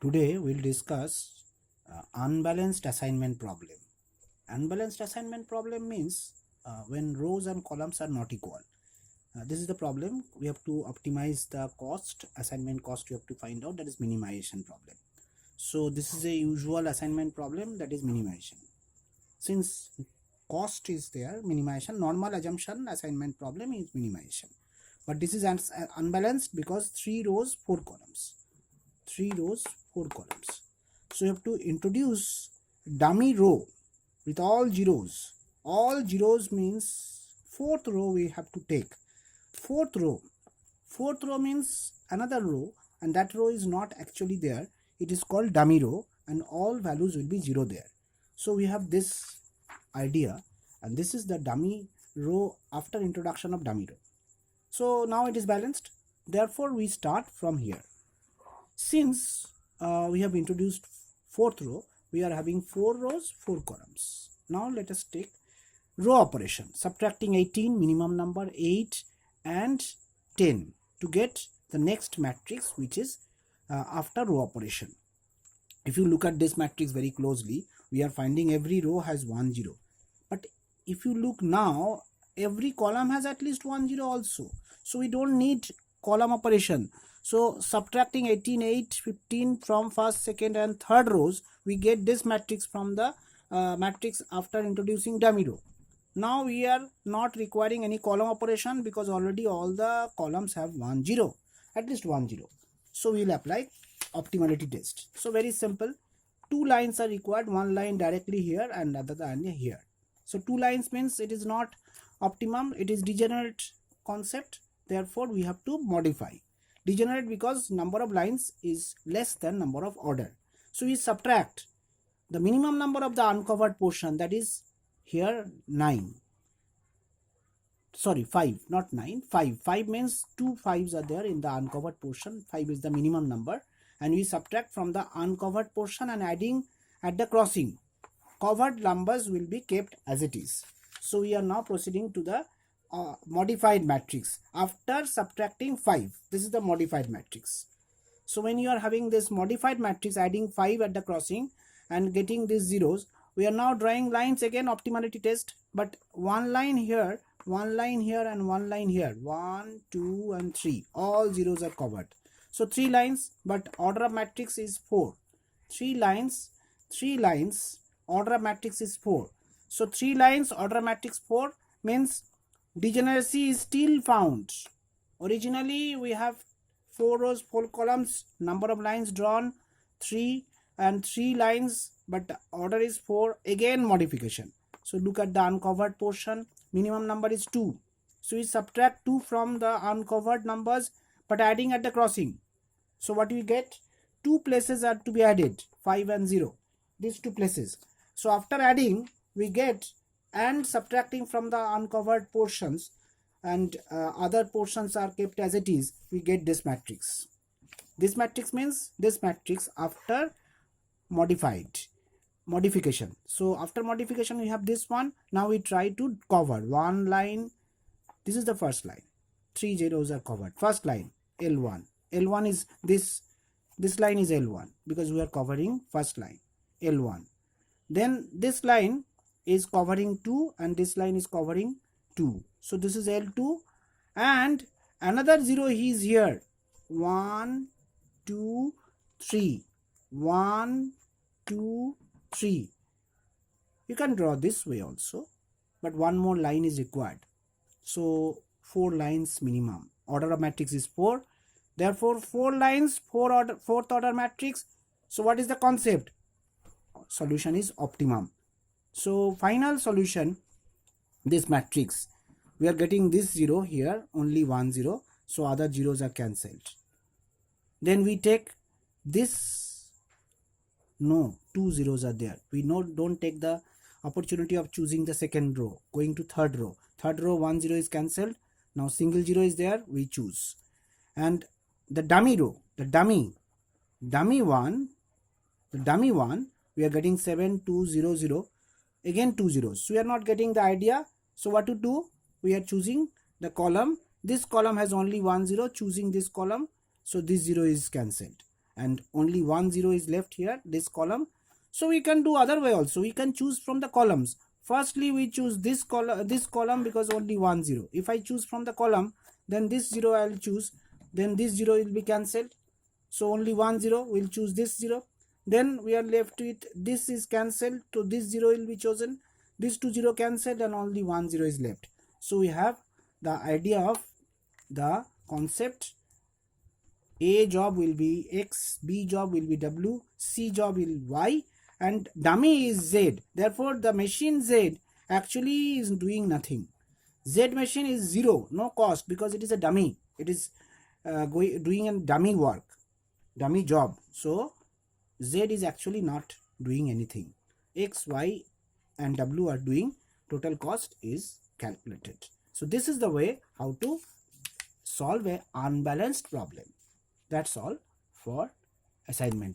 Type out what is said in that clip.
Today we'll discuss unbalanced assignment problem. Unbalanced assignment problem means when rows and columns are not equal. This is the problem. We have to optimize the cost, assignment cost we have to find out, that is minimization problem. So this is a usual assignment problem, that is minimization. Since cost is there, minimization, normal assumption assignment problem is minimization. But this is unbalanced because 3 rows 4 columns. 3 rows 4 columns. So you have to introduce dummy row with all zeros. All zeros means fourth row we have to take. Fourth row means another row, and that row is not actually there. It is called dummy row, and all values will be 0 there. So we have this idea, and this is the dummy row after introduction of dummy row. So now it is balanced. Therefore we start from here. Since we have introduced fourth row, we are having 4 rows 4 columns. Now let us take row operation, subtracting 18, minimum number 8 and 10 to get the next matrix, which is after row operation. If you look at this matrix very closely, we are finding every row has 1 0, but if you look now, every column has at least 1 0 also, so we don't need column operation. So subtracting 18, 8, 15 from first, second and third rows, we get this matrix from the matrix after introducing dummy row. Now we are not requiring any column operation because already all the columns have 1 0, at least 1 0. So we will apply optimality test. So very simple. 2 lines are required, one line directly here and other line here. So 2 lines means it is not optimum, it is degenerate concept. Therefore we have to modify. Degenerate because number of lines is less than number of order. So we subtract the minimum number of the uncovered portion, that is here 9. Sorry, 5, not 9, 5. 5 means 2 5s are there in the uncovered portion. 5 is the minimum number, and we subtract from the uncovered portion and adding at the crossing. Covered numbers will be kept as it is. So we are now proceeding to the modified matrix after subtracting 5. This is the modified matrix. So when you are having this modified matrix, adding 5 at the crossing and getting these zeros, we are now drawing lines again, optimality test, but one line here, one line here and one line here, 1 2 and 3, all zeros are covered. So 3 lines, but order of matrix is 4. 3 lines, order of matrix is 4. So 3 lines, order of matrix 4 means degeneracy is still found. Originally we have 4 rows 4 columns, number of lines drawn 3 and 3 lines, but order is 4, again modification. So look at the uncovered portion, minimum number is 2. So we subtract 2 from the uncovered numbers, but adding at the crossing. So what we get? 2 places are to be added, 5 and 0, these 2 places. So after adding, we get and subtracting from the uncovered portions, and other portions are kept as it is, we get this matrix. This matrix means this matrix after modification. So after modification we have this one. Now we try to cover one line. This is the first line, 3 zeros are covered. First line L1, L1 is this line is L1 because we are covering first line L1. Then this line is covering 2 and this line is covering 2, so this is L2, and another 0 is here, 1 2 3, 1 2 3. You can draw this way also, but one more line is required. So 4 lines minimum, order of matrix is 4, therefore 4 lines, 4th order matrix. So what is the concept? Solution is optimum. So final solution, this matrix, we are getting this 0 here, only 1 0, so other zeros are cancelled. Then we take this, no, 2 zeros are there, we don't take the opportunity of choosing the second row, going to third row, 1 0 is cancelled. Now single 0 is there, we choose. And the dummy row, the dummy one, we are getting 7 2 0 0, again 2 zeros, so we are not getting the idea. So what to do? We are choosing the column, this column has only 1 0, choosing this column, so this 0 is cancelled, and only 1 0 is left here, this column. So we can do other way also. We can choose from the columns. Firstly, we choose this column because only 1 0. If I choose from the column, then this 0 I will choose, then this 0 will be cancelled. So only 1 0, we'll choose this 0. Then we are left with this is cancelled, so this 0 will be chosen. This 2 0 cancelled and only 1 0 is left. So we have the idea of the concept. A job will be X, B job will be W, C job will be Y, and dummy is Z. Therefore, the machine Z actually is doing nothing. Z machine is 0, no cost, because it is a dummy. It is doing a dummy work, dummy job. So Z is actually not doing anything. X, Y, and W are doing. Total cost is calculated. So this is the way how to solve a unbalanced problem. That's all for assignment.